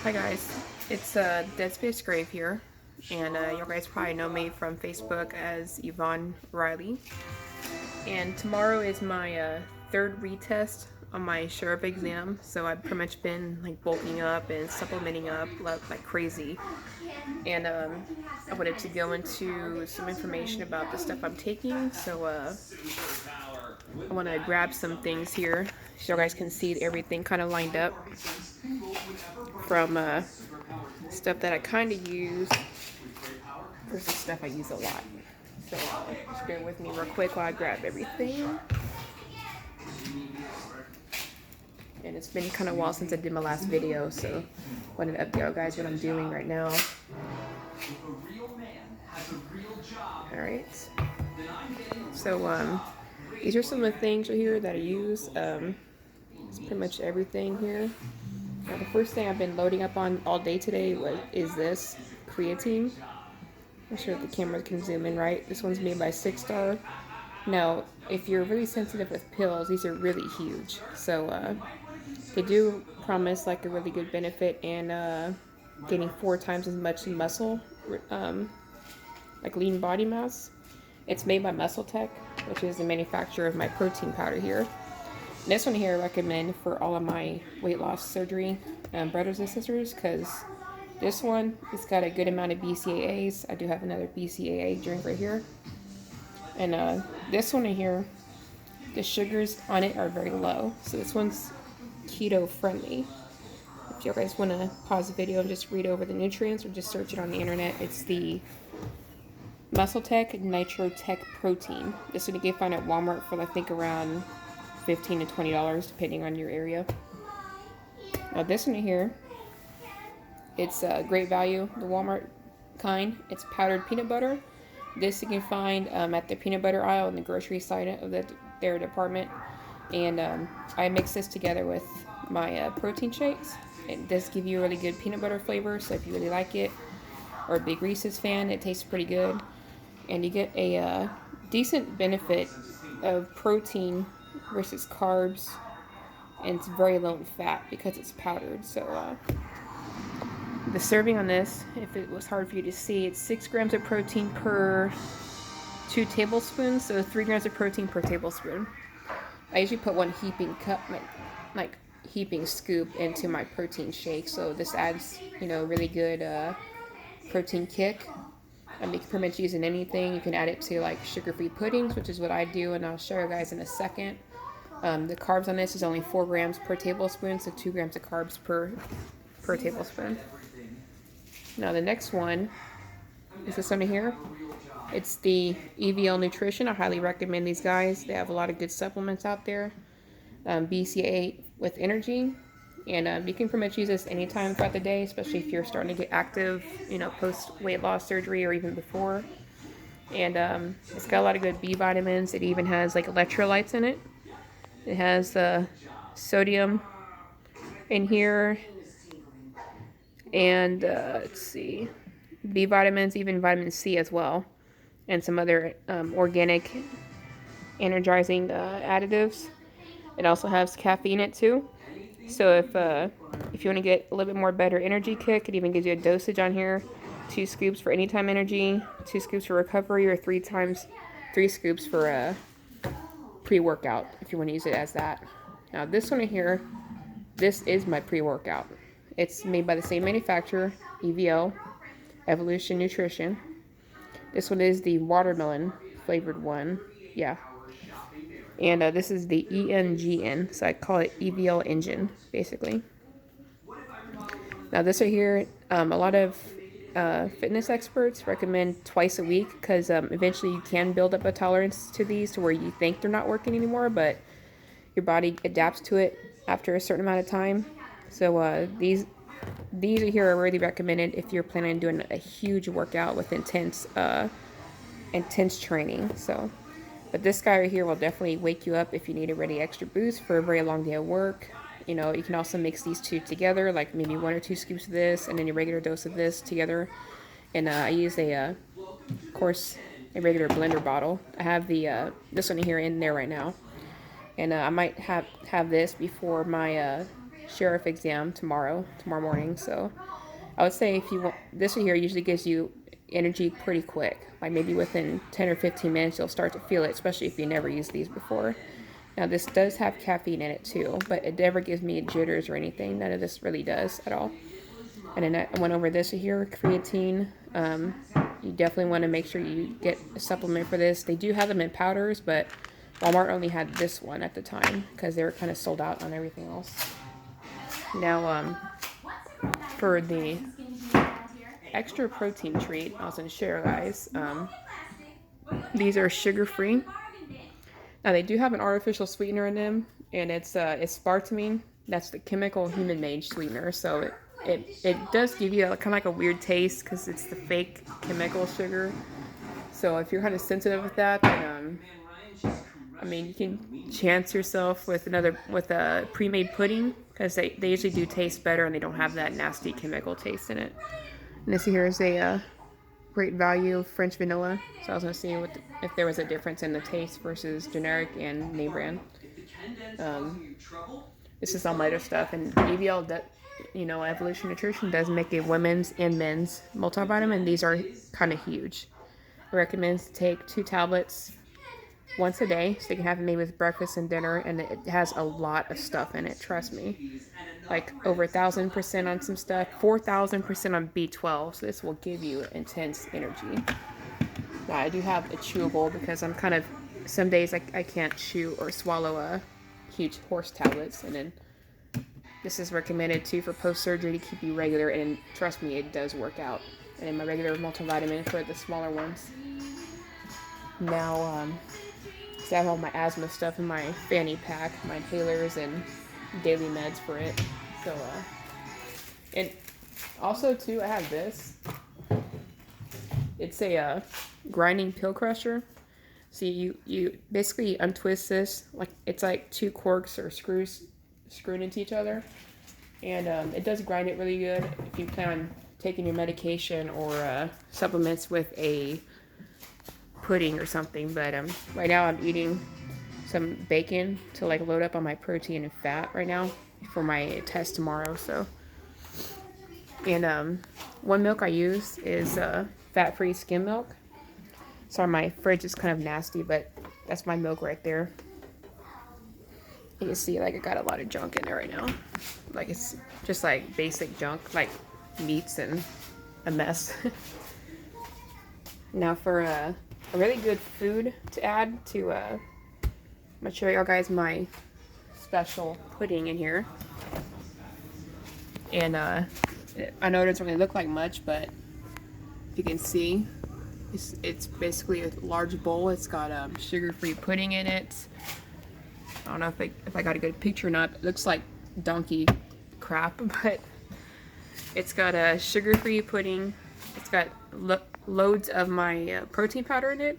Hi guys, it's Dead Space Grave here, and you guys probably know me from Facebook as Yvonne Riley. And tomorrow is my third retest on my sheriff exam, so I've pretty much been like bulking up and supplementing up like crazy. And I wanted to go into some information about the stuff I'm taking, so I want to grab some things here so you guys can see everything kind of lined up from stuff that I kind of use versus stuff I use a lot. So just bear with me real quick while I grab everything. And it's been kind of a while since I did my last video, so I wanted to update you guys what I'm doing right now. Alright. So these are some of the things right here that I use. It's pretty much everything here. Now, the first thing I've been loading up on all day today is this creatine. I'm sure if the camera can zoom in right. This one's made by 6-Star. Now, if you're really sensitive with pills, these are really huge. So they do promise like a really good benefit in getting 4 times as much muscle, like lean body mass. It's made by Muscle Tech, which is the manufacturer of my protein powder here. This one here I recommend for all of my weight loss surgery brothers and sisters, because this one, it's got a good amount of BCAAs. I do have another BCAA drink right here. And this one here, the sugars on it are very low. So this one's keto friendly. If you guys want to pause the video and just read over the nutrients or just search it on the internet, it's the Muscle Tech Nitro Tech Protein. This one you can find at Walmart for I think around $15 to $20 depending on your area. Now this one here, it's great value, the Walmart kind. It's powdered peanut butter. This you can find at the peanut butter aisle in the grocery side of their department. And I mix this together with my protein shakes. It does give you a really good peanut butter flavor, so if you really like it, or a big Reese's fan, it tastes pretty good. And you get a decent benefit of protein versus carbs, and it's very low in fat because it's powdered. So the serving on this, if it was hard for you to see, it's 6 grams of protein per 2 tablespoons, so 3 grams of protein per tablespoon. I usually put 1 heaping cup, like heaping scoop into my protein shake, so this adds, really good protein kick. You can pretty much use it in anything. You can add it to like sugar-free puddings, which is what I do, and I'll show you guys in a second. The carbs on this is only 4 grams per tablespoon, so 2 grams of carbs per tablespoon. Now the next one is this one here. It's the EVL Nutrition. I highly recommend these guys. They have a lot of good supplements out there. BCA with energy. And you can pretty much use this anytime throughout the day, especially if you're starting to get active, post weight loss surgery or even before. And it's got a lot of good B vitamins. It even has like electrolytes in it. It has sodium in here. And let's see, B vitamins, even vitamin C as well. And some other organic energizing additives. It also has caffeine in it too. So if you want to get a little bit more better energy kick, it even gives you a dosage on here. 2 scoops for anytime energy, 2 scoops for recovery, or 3 scoops for pre-workout if you want to use it as that. Now this one here, this is my pre-workout. It's made by the same manufacturer, EVO, Evolution Nutrition. This one is the watermelon flavored one. Yeah. And this is the ENGN, so I call it EVL Engine, basically. Now this right here, a lot of fitness experts recommend twice a week, because eventually you can build up a tolerance to these to where you think they're not working anymore, but your body adapts to it after a certain amount of time. So these right here are really recommended if you're planning on doing a huge workout with intense training. But this guy right here will definitely wake you up if you need a really extra boost for a very long day of work. You can also mix these two together, like maybe 1 or 2 scoops of this and then a regular dose of this together. And I use of course, a regular blender bottle. I have this one here in there right now. And I might have this before my sheriff exam tomorrow morning. So I would say if you want, this one here usually gives you energy pretty quick. Like maybe within 10 or 15 minutes, you'll start to feel it, especially if you never used these before. Now this does have caffeine in it too, but it never gives me jitters or anything. None of this really does at all. And then I went over this here, creatine. You definitely want to make sure you get a supplement for this. They do have them in powders, but Walmart only had this one at the time because they were kind of sold out on everything else. Now, for the extra protein treat I was going to share, guys, these are sugar-free. Now, they do have an artificial sweetener in them, and it's aspartame. That's the chemical human-made sweetener, so it does give you kind of like a weird taste because it's the fake chemical sugar. So if you're kind of sensitive with that, then I mean, you can chance yourself with a pre-made pudding because they usually do taste better and they don't have that nasty chemical taste in it. And this here is a great value French vanilla. So I was gonna see if there was a difference in the taste versus generic and name brand. This is some lighter stuff, and EVL that Evolution Nutrition does make a women's and men's multivitamin. These are kind of huge. It recommends to take 2 tablets once a day, so you can have it made with breakfast and dinner, and it has a lot of stuff in it, trust me. Like over 1,000% on some stuff, 4,000% on B12, so this will give you intense energy. Now, I do have a chewable because I'm kind of, some days I can't chew or swallow huge horse tablets, and then this is recommended too for post-surgery to keep you regular, and trust me, it does work out. And then my regular multivitamin for the smaller ones. Now, so I have all my asthma stuff in my fanny pack, my inhalers and daily meds for it. So, and also too, I have this. It's a grinding pill crusher. So you basically untwist this, like it's like 2 corks or screws screwed into each other, and it does grind it really good if you plan on taking your medication or supplements with a pudding or something. But right now I'm eating some bacon to like load up on my protein and fat right now for my test tomorrow. So, and one milk I use is fat-free skim milk. Sorry, my fridge is kind of nasty, but that's my milk right there. You can see like I got a lot of junk in there right now. Like it's just like basic junk, like meats and a mess. Now for a really good food to add to, I'm gonna show y'all guys my special pudding in here. And I know it doesn't really look like much, but if you can see, it's basically a large bowl. It's got sugar-free pudding in it. I don't know if I got a good picture or not. It looks like donkey crap, but it's got a sugar-free pudding. It's got loads of my protein powder in it,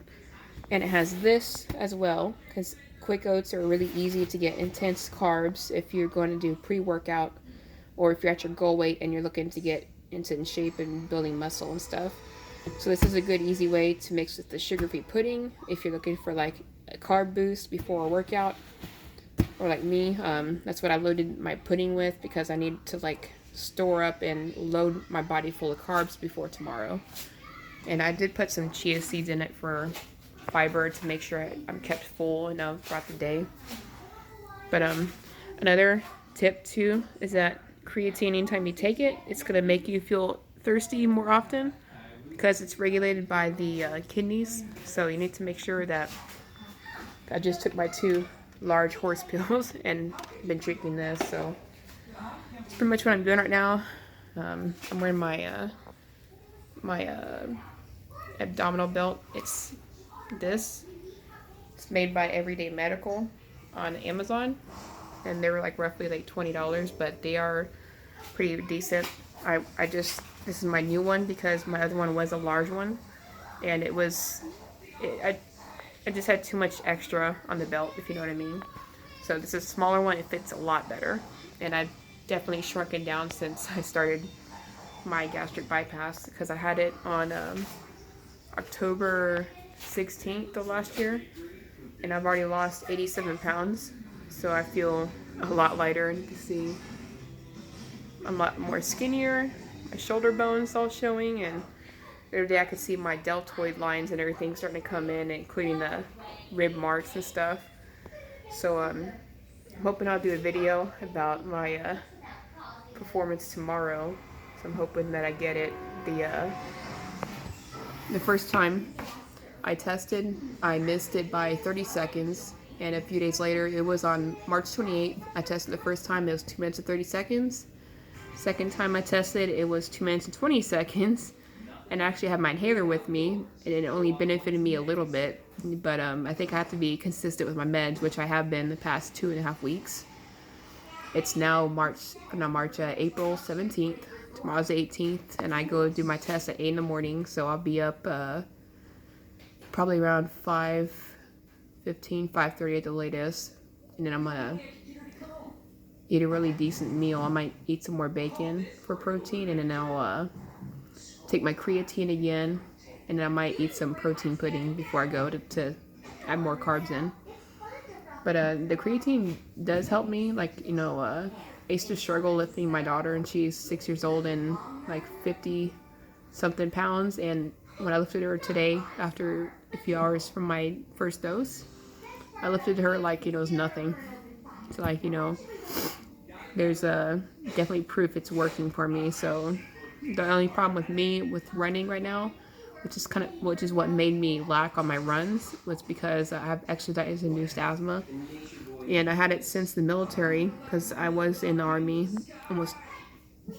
and it has this as well because quick oats are really easy to get intense carbs if you're going to do pre-workout or if you're at your goal weight and you're looking to get into shape and building muscle and stuff. So this is a good easy way to mix with the sugar-free pudding if you're looking for like a carb boost before a workout, or like me, that's what I loaded my pudding with because I need to like store up and load my body full of carbs before tomorrow. And I did put some chia seeds in it for fiber to make sure I'm kept full enough throughout the day. But another tip too is that creatine, anytime you take it, it's going to make you feel thirsty more often because it's regulated by the kidneys. So you need to make sure that I just took my 2 large horse pills and been drinking this. So it's pretty much what I'm doing right now. I'm wearing my abdominal belt. It's made by Everyday Medical on Amazon, and they were like roughly like $20, but they are pretty decent. This is my new one because my other one was a large one, and I just had too much extra on the belt, if you know what I mean. So this is a smaller one. It fits a lot better, and I've definitely shrunken down since I started my gastric bypass because I had it on October 16th of last year, and I've already lost 87 pounds, so I feel a lot lighter. And you can see I'm a lot more skinnier. My shoulder bones all showing, and the other day I could see my deltoid lines and everything starting to come in, including the rib marks and stuff. So I'm hoping I'll do a video about my performance tomorrow. So I'm hoping that I get it. The first time I tested, I missed it by 30 seconds. And a few days later, it was on March 28th. I tested the first time, it was 2 minutes and 30 seconds. Second time I tested, it was 2 minutes and 20 seconds. And I actually had my inhaler with me, and it only benefited me a little bit. But I think I have to be consistent with my meds, which I have been the past 2.5 weeks. It's now April 17th. Tomorrow's the 18th, and I go do my test at 8 in the morning, so I'll be up probably around 5:15, 5:30 at the latest. And then I'm gonna eat a really decent meal. I might eat some more bacon for protein, and then I'll take my creatine again, and then I might eat some protein pudding before I go to add more carbs in. But the creatine does help me. Like, you know, I used to struggle lifting my daughter, and she's 6 years old and like 50 something pounds. And when I lifted her today, after a few hours from my first dose, I lifted her like, you know, it was nothing. So, like, you know, there's definitely proof it's working for me. So the only problem with me with running right now, which is what made me lack on my runs, was because I have exercised induced asthma, and I had it since the military because I was in the Army almost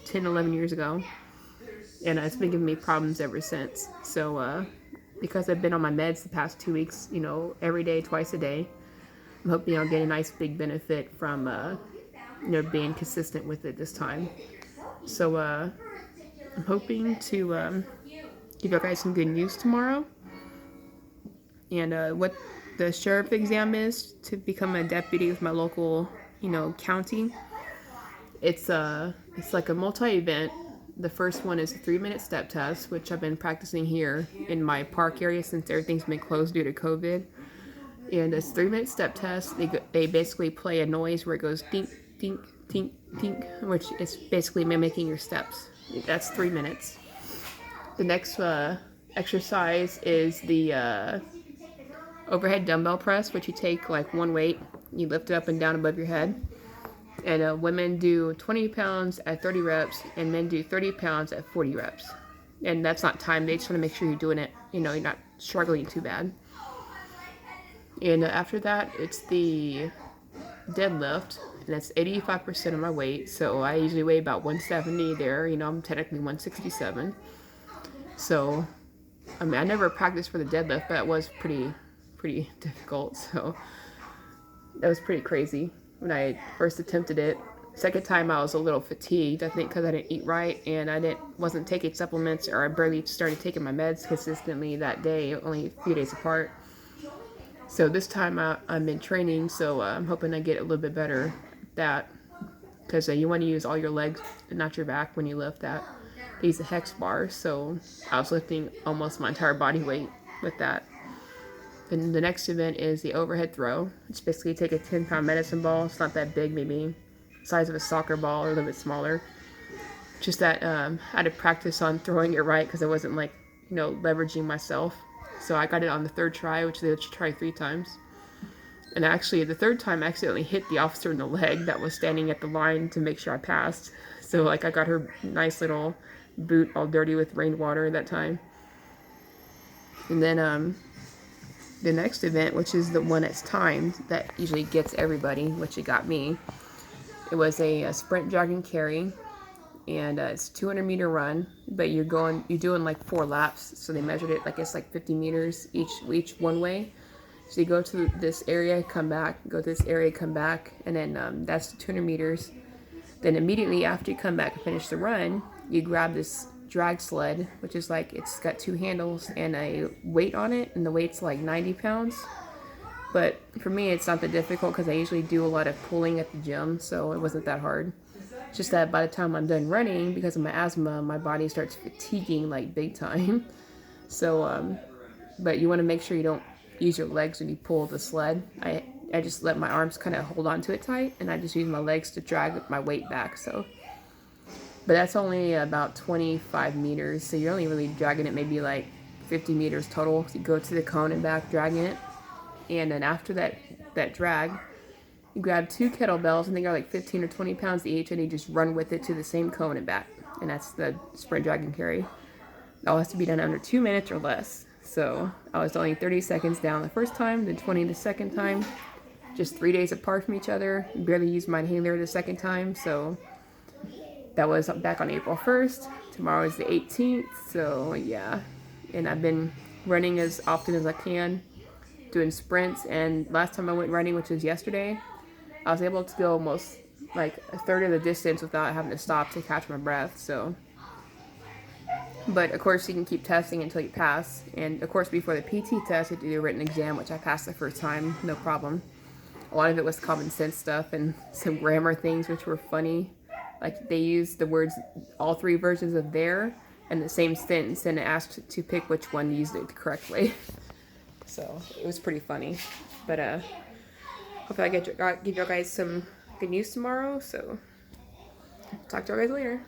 10-11 years ago, and it's been giving me problems ever since. So because I've been on my meds the past 2 weeks, you know, every day, twice a day, I'm hoping I'll get a nice big benefit from you know, being consistent with it this time. So I'm hoping to give you guys some good news tomorrow. And what the sheriff exam is to become a deputy with my local, you know, county. It's like a multi-event. The first one is a 3-minute step test, which I've been practicing here in my park area since everything's been closed due to COVID. And it's 3-minute step test. They basically play a noise where it goes dink, dink, dink, dink, which is basically mimicking your steps. That's 3 minutes. The next exercise is the overhead dumbbell press, which you take like one weight, you lift it up and down above your head. And women do 20 pounds at 30 reps, and men do 30 pounds at 40 reps. And that's not timed. They just want to make sure you're doing it, you know, you're not struggling too bad. And after that, it's the deadlift, and that's 85% of my weight. So I usually weigh about 170 there. You know, I'm technically 167. So, I mean, I never practiced for the deadlift, but it was pretty difficult. So that was pretty crazy when I first attempted it. Second time I was a little fatigued, I think because I didn't eat right, and I wasn't taking supplements, or I barely started taking my meds consistently that day, only a few days apart. So this time I'm in training, so I'm hoping I get a little bit better at that, because you want to use all your legs and not your back when you lift that. I use a hex bar, so I was lifting almost my entire body weight with that. Then the next event is the overhead throw. It's basically take a 10-pound medicine ball. It's not that big, maybe the size of a soccer ball or a little bit smaller. Just that I had to practice on throwing it right because I wasn't, like, you know, leveraging myself. So I got it on the third try, which they let you try 3 times. And actually, the third time I accidentally hit the officer in the leg that was standing at the line to make sure I passed. So, like, I got her nice little boot all dirty with rainwater that time. And then the next event, which is the one that's timed, that usually gets everybody, which it got me. It was a sprint, jog, and carry, and it's a 200-meter run, but you're doing like 4 laps. So they measured it like it's like 50 meters each one way. So you go to this area, come back, go to this area, come back, and then that's 200 meters. Then immediately after you come back and finish the run, you grab this drag sled, which is like, it's got 2 handles and a weight on it, and the weight's like 90 pounds. But for me, it's not that difficult because I usually do a lot of pulling at the gym, so it wasn't that hard. It's just that by the time I'm done running, because of my asthma, my body starts fatiguing like big time. So, but you want to make sure you don't use your legs when you pull the sled. I just let my arms kind of hold on to it tight, and I just use my legs to drag my weight back. So But that's only about 25 meters, so you're only really dragging it maybe like 50 meters total. So you go to the cone and back, dragging it, and then after that drag, you grab 2 kettlebells, and they are like 15 or 20 pounds each, and you just run with it to the same cone and back, and that's the sprint, drag, and carry. It all has to be done under 2 minutes or less. So I was only 30 seconds down the first time, then 20 the second time, just 3 days apart from each other. Barely used my inhaler the second time, so that was back on April 1st. Tomorrow is the 18th, so yeah. And I've been running as often as I can, doing sprints, and last time I went running, which was yesterday, I was able to go almost like a third of the distance without having to stop to catch my breath, so. But of course you can keep testing until you pass, and of course before the PT test you have to do a written exam, which I passed the first time, no problem. A lot of it was common sense stuff and some grammar things which were funny. Like they used the words, all 3 versions of there in the same sentence, and asked to pick which one used it correctly. So it was pretty funny. But hopefully I give you guys some good news tomorrow. So talk to you guys later.